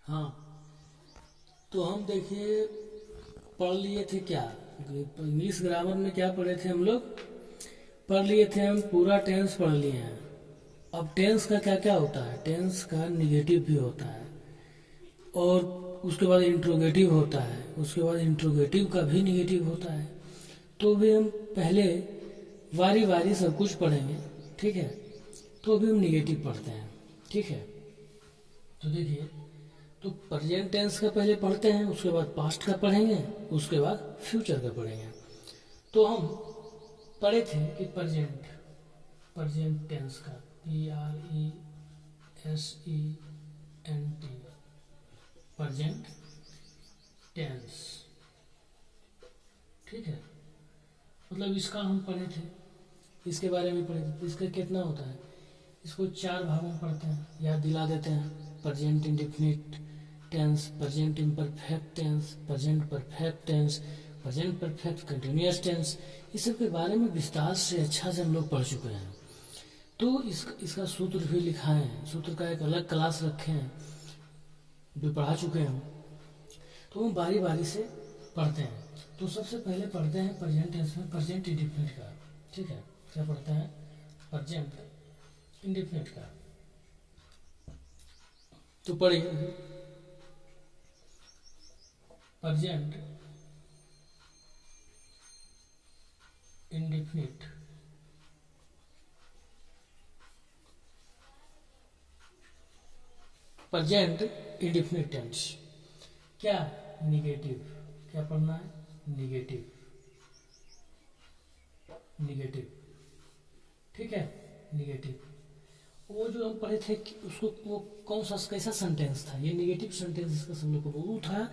हाँ, तो हम देखिए पढ़ लिए थे क्या, इंग्लिश ग्रामर में क्या पढ़े थे हम लोग, पढ़ लिए थे हम पूरा टेंस पढ़ लिए हैं। अब टेंस का क्या क्या होता है, टेंस का निगेटिव भी होता है और उसके बाद इंट्रोगेटिव होता है, उसके बाद इंट्रोगेटिव का भी निगेटिव होता है। तो भी हम पहले वारी वारी सब कुछ पढ़ेंगे, ठीक है। तो अभी हम निगेटिव पढ़ते हैं, ठीक है। तो देखिए, तो प्रेजेंट टेंस का पहले पढ़ते हैं, उसके बाद पास्ट का पढ़ेंगे, उसके बाद फ्यूचर का पढ़ेंगे। तो हम पढ़े थे कि प्रेजेंट प्रेजेंट टेंस का PRESENT प्रेजेंट टेंस, ठीक है। मतलब इसका हम पढ़े थे, इसके बारे में पढ़े थे। तो इसका कितना होता है, इसको 4 भागों में पढ़ते हैं, याद दिला देते हैं। Present indefinite tense, present imperfect tense, present perfect tense, present perfect continuous tense. इस सब के बारे में विस्तार से अच्छा से हम लोग पढ़ चुके हैं। तो इसका सूत्र भी लिखा है, सूत्र का एक अलग क्लास रखे हैं जो पढ़ा चुके हैं हम। तो हम बारी बारी से पढ़ते हैं। तो सबसे पहले पढ़ते हैं प्रेजेंट टेंस में प्रेजेंट इंडेफिनिट का, ठीक है। क्या पढ़ते हैं, प्रेजेंट इंडेफिनिट का। तो पढ़िए, present indefinite present indefinite tense क्या, निगेटिव। क्या पढ़ना है, निगेटिव, निगेटिव, ठीक है। निगेटिव, वो जो हम पढ़े थे कि उसको वो कौन सा कैसा सेंटेंस था, ये निगेटिव सेंटेंस इसका सब लोग को वो था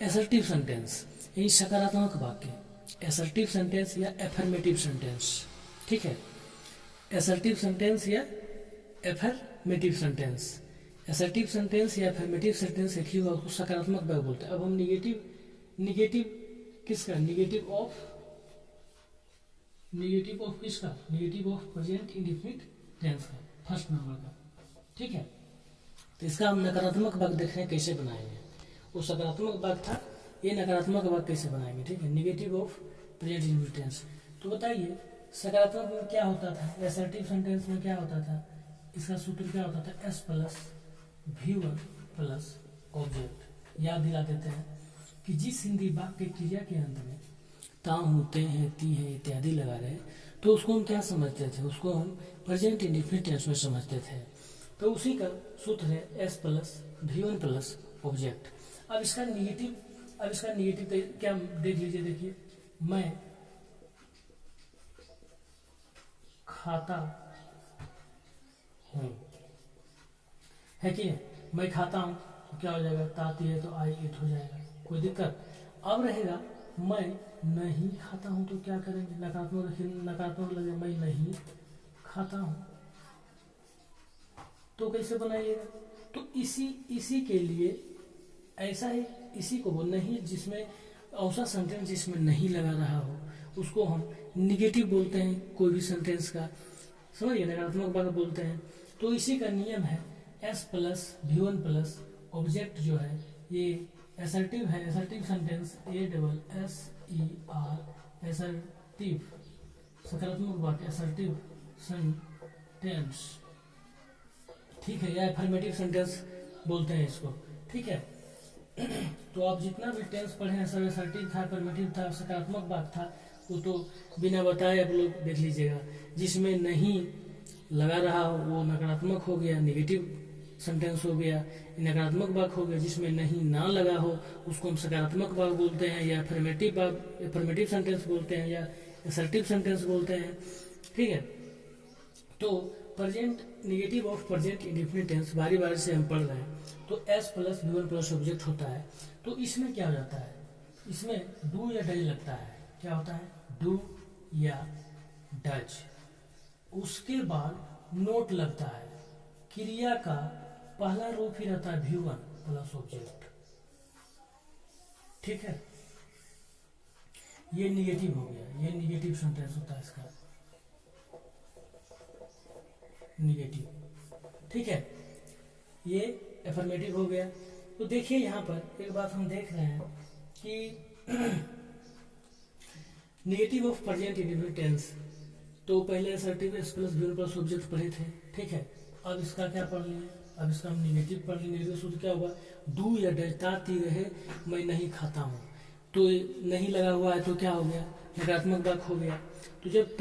एसर्टिव सेंटेंस, यानी सकारात्मक वाक्य। एसर्टिव सेंटेंस या एफर्मेटिव सेंटेंस, ठीक है। एसर्टिव सेंटेंस या एफर्मेटिव सेंटेंस, एसर्टिव सेंटेंस या एफर्मेटिव सेंटेंस एक ही होगा, उसको सकारात्मक वाक्य बोलते हैं। अब हम निगेटिव, निगेटिव किसका, निगेटिव ऑफ किसका, negative of present indefinite tense का, फर्स्ट नंबर का, ठीक है। तो इसका हम नकारात्मक वाक्य देख रहे हैं कैसे बनाएंगे। वो सकारात्मक वाक्य था, ये नकारात्मक वाक्य कैसे बनाएंगे, ठीक है। Negative of present indefinite tense. तो बताइए सकारात्मक में क्या होता था, एसर्टिव सेंटेंस में क्या होता था, इसका सूत्र क्या होता था, S plus V1 plus object. याद दिला देते हैं कि जिस हिंदी वाक्य के क्रिया के अंत में ता होते हैं, ती हैं इत्यादि लगा रहे, तो उसको हम क्या समझते थे, उसको हम प्रेजेंट इंडेफिनिट टेंस में समझते थे। तो उसी का सूत्र है S plus V1 plus object. अब इसका निगेटिव, क्या देख लीजिए, देखिए, मैं खाता हूँ, है कि मैं खाता हूँ, तो क्या हो जाएगा, ताती है तो आई इट हो जाएगा, कोई दिक्कत। अब रहेगा मैं नहीं खाता हूँ, तो क्या करेंगे, नकारात्मक रखिए, नकारात्मक लगे, मैं नहीं खाता हूँ, तो कैसे बनाइएगा। तो इसी के लिए ऐसा ही, इसी को वो नहीं, जिसमें ऐसा सेंटेंस जिसमें नहीं लगा रहा हो उसको हम निगेटिव बोलते हैं, कोई भी सेंटेंस का, समझिए, नकारात्मक वाक्य बोलते हैं। तो इसी का नियम है S plus V1 plus object जो है ये एसर्टिव है, एसर्टिव सेंटेंस ASSER, एसर्टिव सकारात्मक वाक्य, एसर्टिव सेंटेंस, ठीक है, या एफर्मेटिव सेंटेंस बोलते हैं इसको, ठीक है। तो आप जितना भी टेंस पढ़े हैं सब एसर्टिव था, एफर्मेटिव था, सकारात्मक वाक्य था, वो तो बिना बताए आप लोग देख लीजिएगा। जिसमें नहीं लगा रहा हो वो नकारात्मक हो गया, निगेटिव सेंटेंस हो गया। नकारात्मक वाक्य हो गया जिसमें नहीं ना लगा हो उसको हम सकारात्मक वाक्य बोलते हैं, या एफर्मेटिव सेंटेंस बोलते हैं, या असर्टिव सेंटेंस बोलते हैं, ठीक है। तो present, negative of present indefinite tense बारी बारी से हम पढ़ रहे हैं। तो S plus V1 plus object होता है। तो इसमें क्या हो जाता है, इसमें डू या डज लगता है। क्या होता है, डू या डज। उसके बाद नोट लगता है, क्रिया का पहला रूप ही रहता है V1 प्लस ऑब्जेक्ट, ठीक है। ये निगेटिव हो गया, ये निगेटिव सेंटेंस होता है इसका, निगेटिव, ठीक है। ये एफर्मेटिव हो गया, तो देखिए यहाँ पर एक बात हम देख रहे हैं कि negative of present indefinite tense, तो पहले assertive S plus V plus object पढ़े थे, ठीक है। अब इसका क्या पढ़ लिए, अब इसका हम निगेटिव पढ़ लिए। नेगेटिव सूत्र क्या होगा, डू या डज, ता ती रहे मैं नहीं खाता हूँ, तो नहीं लगा हुआ है तो क्या हो गया, नकारात्मक वाक्य हो गया। तो जब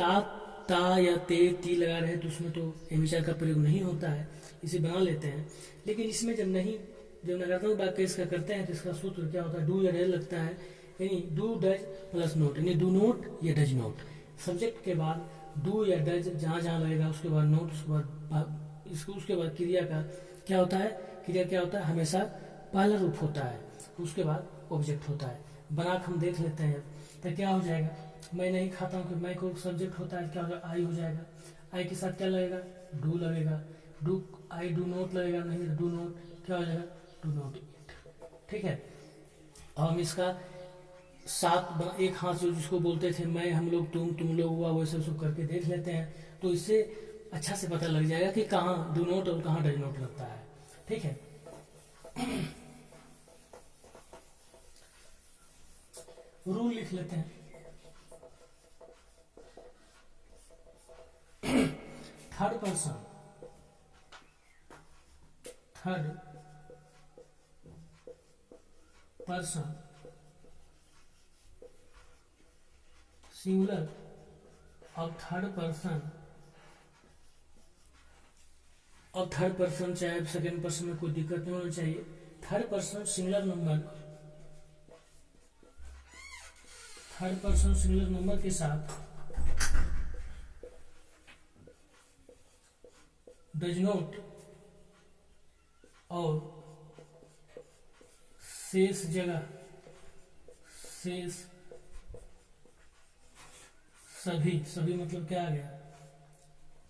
ता या ते ती लगा रहे तो उसमें तो विचार का प्रयोग नहीं होता है, इसे बना लेते हैं। लेकिन इसमें जब नकारात्मक वाक्य इसका करते हैं तो इसका सूत्र क्या होता है, डू या डज लगता है, यानी डू डज प्लस नोट, यानी डू नोट या डज नोट। सब्जेक्ट के बाद डू या डज जहाँ जहाँ लगेगा उसके बाद नोट, उसके बाद क्रिया का क्या होता है, क्रिया क्या होता है, हमेशा पहला रूप होता है, उसके बाद ऑब्जेक्ट होता है। बना के हम देख लेते हैं तो क्या हो जाएगा, मैं नहीं खाता हूँ, कि मैं को सब्जेक्ट होता है, क्या होगा, आई हो जाएगा। आई के साथ क्या लगेगा, डू लगेगा, डू आई डू नोट लगेगा, नहीं डू नोट क्या हो जाएगा, डू नोट ईट, ठीक है। और हम इसका सात एक हाथ जो जिसको बोलते थे मैं, हम लोग, तुम लोग हुआ, वैसे सब करके देख लेते हैं, तो इससे अच्छा से पता लग जाएगा कि कहाँ डू नोट और कहाँ डज नोट लगता है, ठीक है। रूल लिख लेते हैं। थर्ड पर्सन सिंगुलर और थर्ड पर्सन चाहे सेकेंड पर्सन में कोई दिक्कत नहीं होनी चाहिए। थर्ड पर्सन सिंगुलर नंबर के साथ डज नोट और शेष सभी मतलब क्या आ गया,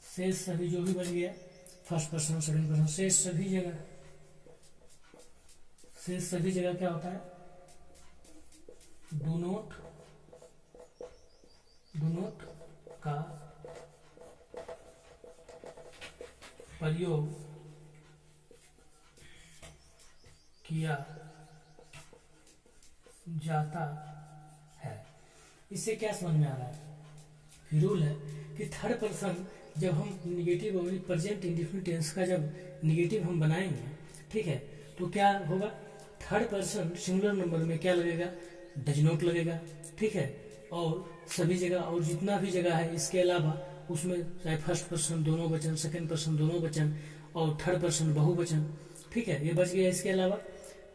शेष सभी जो भी बन गया, फर्स्ट पर्सन सेकंड पर्सन, शेष सभी जगह क्या होता है, डू नोट का प्रयोग किया जाता है। इससे क्या समझ में आ रहा है, रूल है कि थर्ड पर्सन जब हम निगेटिव और प्रेजेंट इंडेफिनिट टेंस का जब निगेटिव हम बनाएंगे, ठीक है, तो क्या होगा, थर्ड पर्सन सिंगुलर नंबर में क्या लगेगा, डज नॉट लगेगा, ठीक है। और सभी जगह और जितना भी जगह है इसके अलावा उसमें चाहे फर्स्ट पर्सन दोनों वचन, सेकंड पर्सन दोनों वचन और थर्ड पर्सन बहुवचन, ठीक है, ये बच गया। इसके अलावा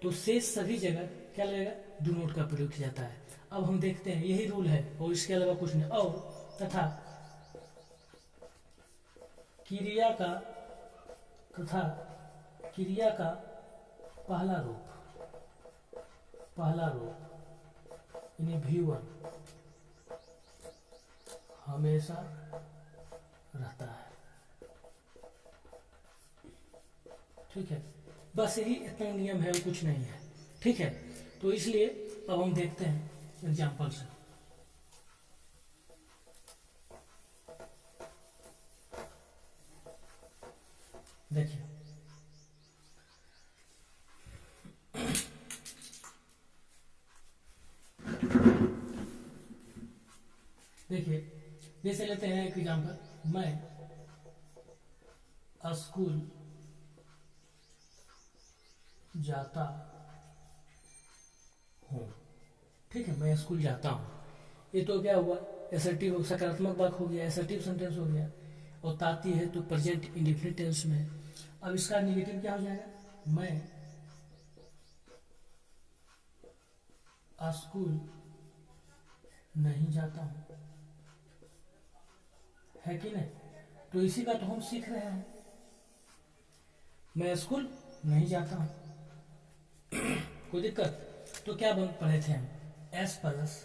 तो शेष सभी जगह क्या लगेगा, डू नोट का प्रयोग किया जाता है। अब हम देखते हैं, यही रूल है और इसके अलावा कुछ नहीं। और तथा क्रिया का पहला रूप यानी V1 हमेशा रहता है, ठीक है। बस यही इतना नियम है और कुछ नहीं है, ठीक है। तो इसलिए अब हम देखते हैं एग्जाम्पल से। देखिए जैसे लेते हैं एक एग्जाम्पल, मैं स्कूल जाता हूँ, ठीक है, मैं स्कूल जाता हूँ। ये तो क्या हुआ, एसर्टिव सकारात्मक वाक्य हो गया, एसर्टिव सेंटेंस हो गया, और ताती है तो प्रेजेंट इंडेफिनिट टेंस में है। अब इसका नेगेटिव क्या हो जाएगा, मैं स्कूल नहीं जाता हूँ, है कि नहीं। तो इसी का तो हम सीख रहे हैं, मैं स्कूल नहीं जाता हूँ। कोई दिक्कत, तो क्या पढ़े थे हम, एस प्लस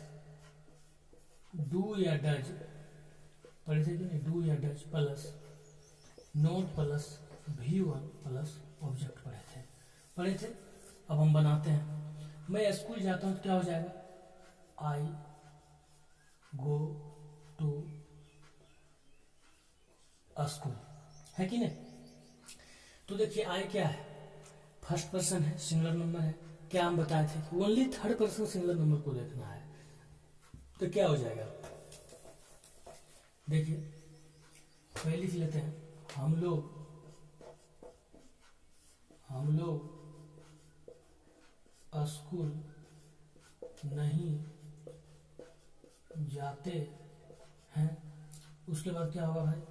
डू या डज पढ़े थे कि नहीं, डू या does plus note plus V1 plus object पढ़े थे। अब हम बनाते हैं, मैं स्कूल जाता हूँ तो क्या हो जाएगा, आई गो टू स्कूल, है कि नहीं। तो देखिए आई क्या है, फर्स्ट पर्सन है, सिंगुलर नंबर है। क्या हम बताए थे कि only third person singular number को देखना है। तो क्या हो जाएगा, देखिए पहले लिख लेते हैं, हम लोग स्कूल नहीं जाते हैं। उसके बाद क्या होगा भाई,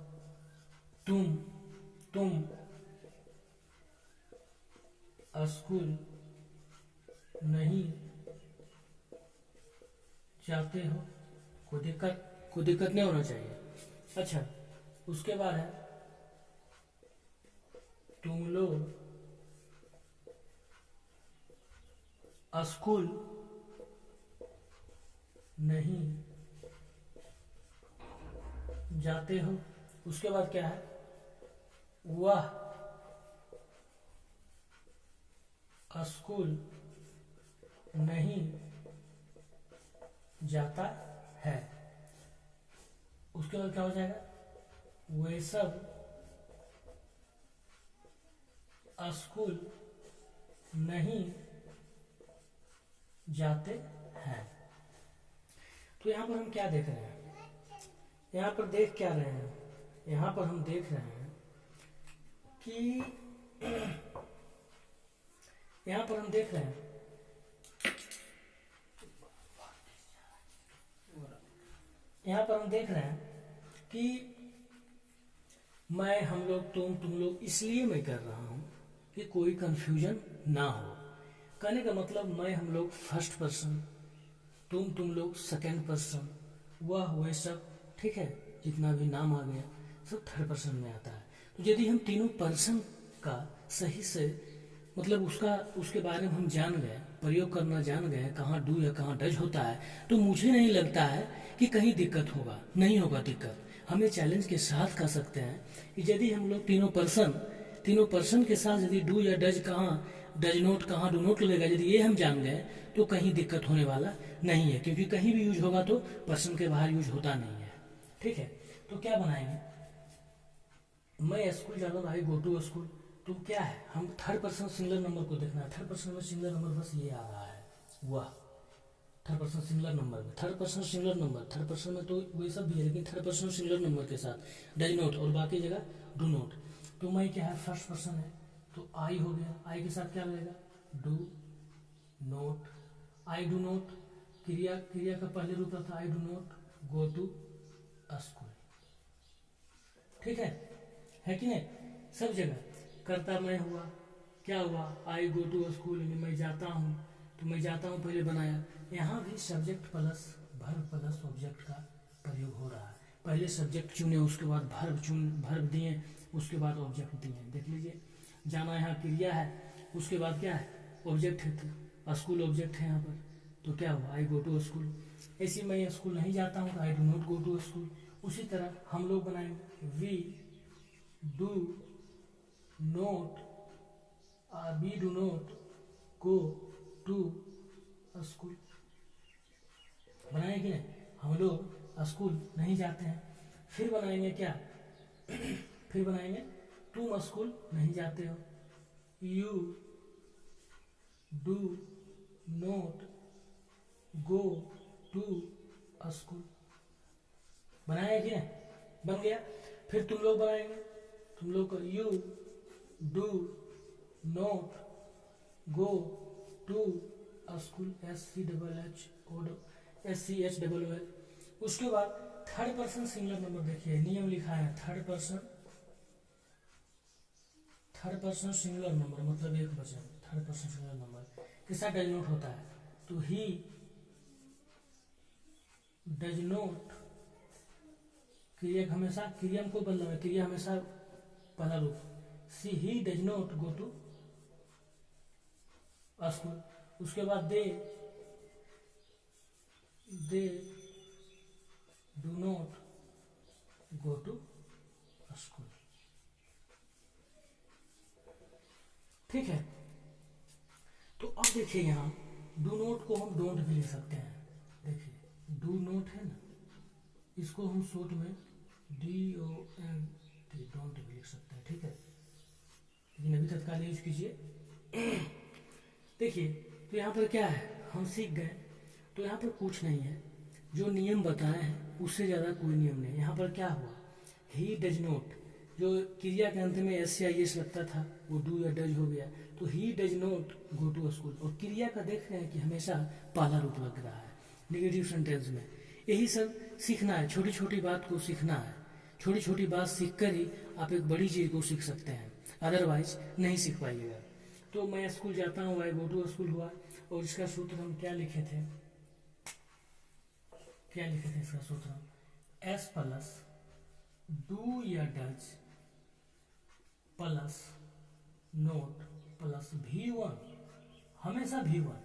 तुम स्कूल नहीं जाते हो। कोई दिक्कत नहीं होना चाहिए। अच्छा, उसके बाद है तुम लोग स्कूल नहीं जाते हो। उसके बाद क्या है, वह स्कूल नहीं जाता है। उसके बाद क्या हो जाएगा, वे सब स्कूल नहीं जाते हैं। तो यहाँ पर हम क्या देख रहे हैं, यहाँ पर देख क्या रहे हैं, यहाँ पर हम देख रहे हैं कि यहाँ पर हम देख रहे हैं कि मैं, हम लोग, तुम लोग, इसलिए मैं कर रहा हूं कि कोई कंफ्यूजन ना हो। कहने का मतलब मैं, हम लोग फर्स्ट पर्सन, तुम लोग सेकंड पर्सन, वह सब, ठीक है, जितना भी नाम आ गया सब थर्ड पर्सन में आता है। तो यदि हम तीनों पर्सन का सही से मतलब उसके बारे में हम जान गए, प्रयोग करना जान गए, कहाँ डू या कहाँ डज होता है, तो मुझे नहीं लगता है कि कहीं दिक्कत होगा, नहीं होगा दिक्कत। हम ये चैलेंज के साथ कर सकते हैं कि यदि हम लोग तीनों पर्सन के साथ यदि डू या डज कहाँ, डज नोट कहाँ, डू नोट लगेगा, यदि ये हम जान गए तो कहीं दिक्कत होने वाला नहीं है, क्योंकि कहीं भी यूज होगा तो पर्सन के बाहर यूज होता नहीं है। ठीक है, तो क्या बनाएंगे, मैं स्कूल जाता हूँ, आई गो टू स्कूल। तो क्या है, हम थर्ड पर्सन सिंगुलर नंबर को देखना है। थर्ड पर्सन में सिंगुलर नंबर बस ये आ रहा है, वह थर्ड पर्सन सिंगुलर नंबर में, third person singular number, third person में तो वही सब भी है, लेकिन थर्ड पर्सन सिंगुलर नंबर के साथ डज नोट और बाकी जगह डू नोट। तो मैं क्या है, फर्स्ट पर्सन है तो आई हो गया, आई के साथ क्या लगेगा, do not. I do not, क्रिया का पहले रूप था I do not go to school. ठीक है कि नहीं, सब जगह करता मैं हुआ, क्या हुआ, आई गो टू स्कूल, मैं जाता हूँ, तो मैं जाता हूँ पहले बनाया। यहाँ भी subject plus verb plus object का प्रयोग हो रहा है। पहले सब्जेक्ट चुने, उसके बाद वर्ब दिए, उसके बाद ऑब्जेक्ट दिए। देख लीजिए, जाना यहाँ क्रिया है, उसके बाद क्या है, ऑब्जेक्ट है, स्कूल ऑब्जेक्ट है यहाँ पर। तो क्या हुआ, आई गो टू स्कूल। ऐसे मैं स्कूल नहीं जाता हूँ तो I do not go to school. उसी तरह हम लोग बनाएंगे, we do not, we do not go to school. बनाएंगे कि नहीं, हम लोग स्कूल नहीं जाते हैं। फिर बनाएंगे क्या फिर बनाएंगे, तुम स्कूल नहीं जाते हो, you do not go to school. बनाया कि नहीं, बन गया। फिर तुम लोग बनाएंगे, तुम लोग को you do not go to school, SCHOOL। उसके बाद थर्ड पर्सन सिंगुलर नंबर, देखिए नियम लिखा है, थर्ड पर्सन सिंगुलर नंबर मतलब एक वचन, थर्ड पर्सन सिंगुलर नंबर के साथ डज नोट होता है। तो ही डज नोट, क्रिया हमेशा, क्रिया को बदला है, क्रिया हमेशा पहला रूप, see he does not go to school. उसके बाद they do not go to school. ठीक है, तो अब देखिए यहाँ डू नोट को हम डोंट भी लिख सकते हैं। देखिए डू नोट है ना, इसको हम शॉर्ट में DONT डोंट भी लिख सकते हैं। ठीक है, लेकिन अभी तत्काल यूज कीजिए देखिए, तो यहाँ पर क्या है, हम सीख गए। तो यहाँ पर कुछ नहीं है, जो नियम बताए हैं उससे ज़्यादा कोई नियम नहीं। यहाँ पर क्या हुआ, ही डज नॉट, जो क्रिया के अंत में एस या एस लगता था वो डू या डज हो गया, तो he does not go to school. और क्रिया का देख रहे हैं कि हमेशा पहला रूप लग रहा है नेगेटिव सेंटेंस में। यही सब सीखना है, छोटी छोटी बात को सीखना है। छोटी छोटी बात सीख कर ही आप एक बड़ी चीज़ को सीख सकते हैं, अदरवाइज नहीं सीख पाइएगा। तो मैं स्कूल जाता हूँ, आई गो टू स्कूल हुआ, और इसका सूत्र हम क्या लिखे थे, इसका सूत्र एस प्लस डू या does plus note plus V1, हमेशा V1,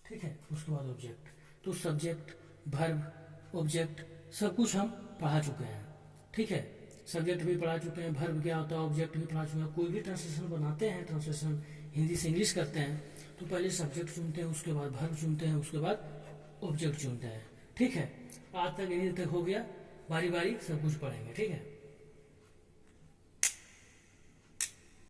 ठीक है। उसके बाद ऑब्जेक्ट, तो सब्जेक्ट, वर्ब, ऑब्जेक्ट सब कुछ हम पढ़ा चुके हैं, ठीक है। सब्जेक्ट भी पढ़ा चुके हैं, वर्ब क्या होता है, ऑब्जेक्ट भी पढ़ा चुके हैं। कोई भी ट्रांसलेशन बनाते हैं, ट्रांसलेशन हिंदी से इंग्लिश करते हैं, तो पहले सब्जेक्ट चुनते हैं, उसके बाद वर्ब चुनते हैं, उसके बाद ऑब्जेक्ट चुनते हैं, ठीक है। आज तक यही तक हो गया, बारी बारी सब कुछ पढ़ेंगे, ठीक है।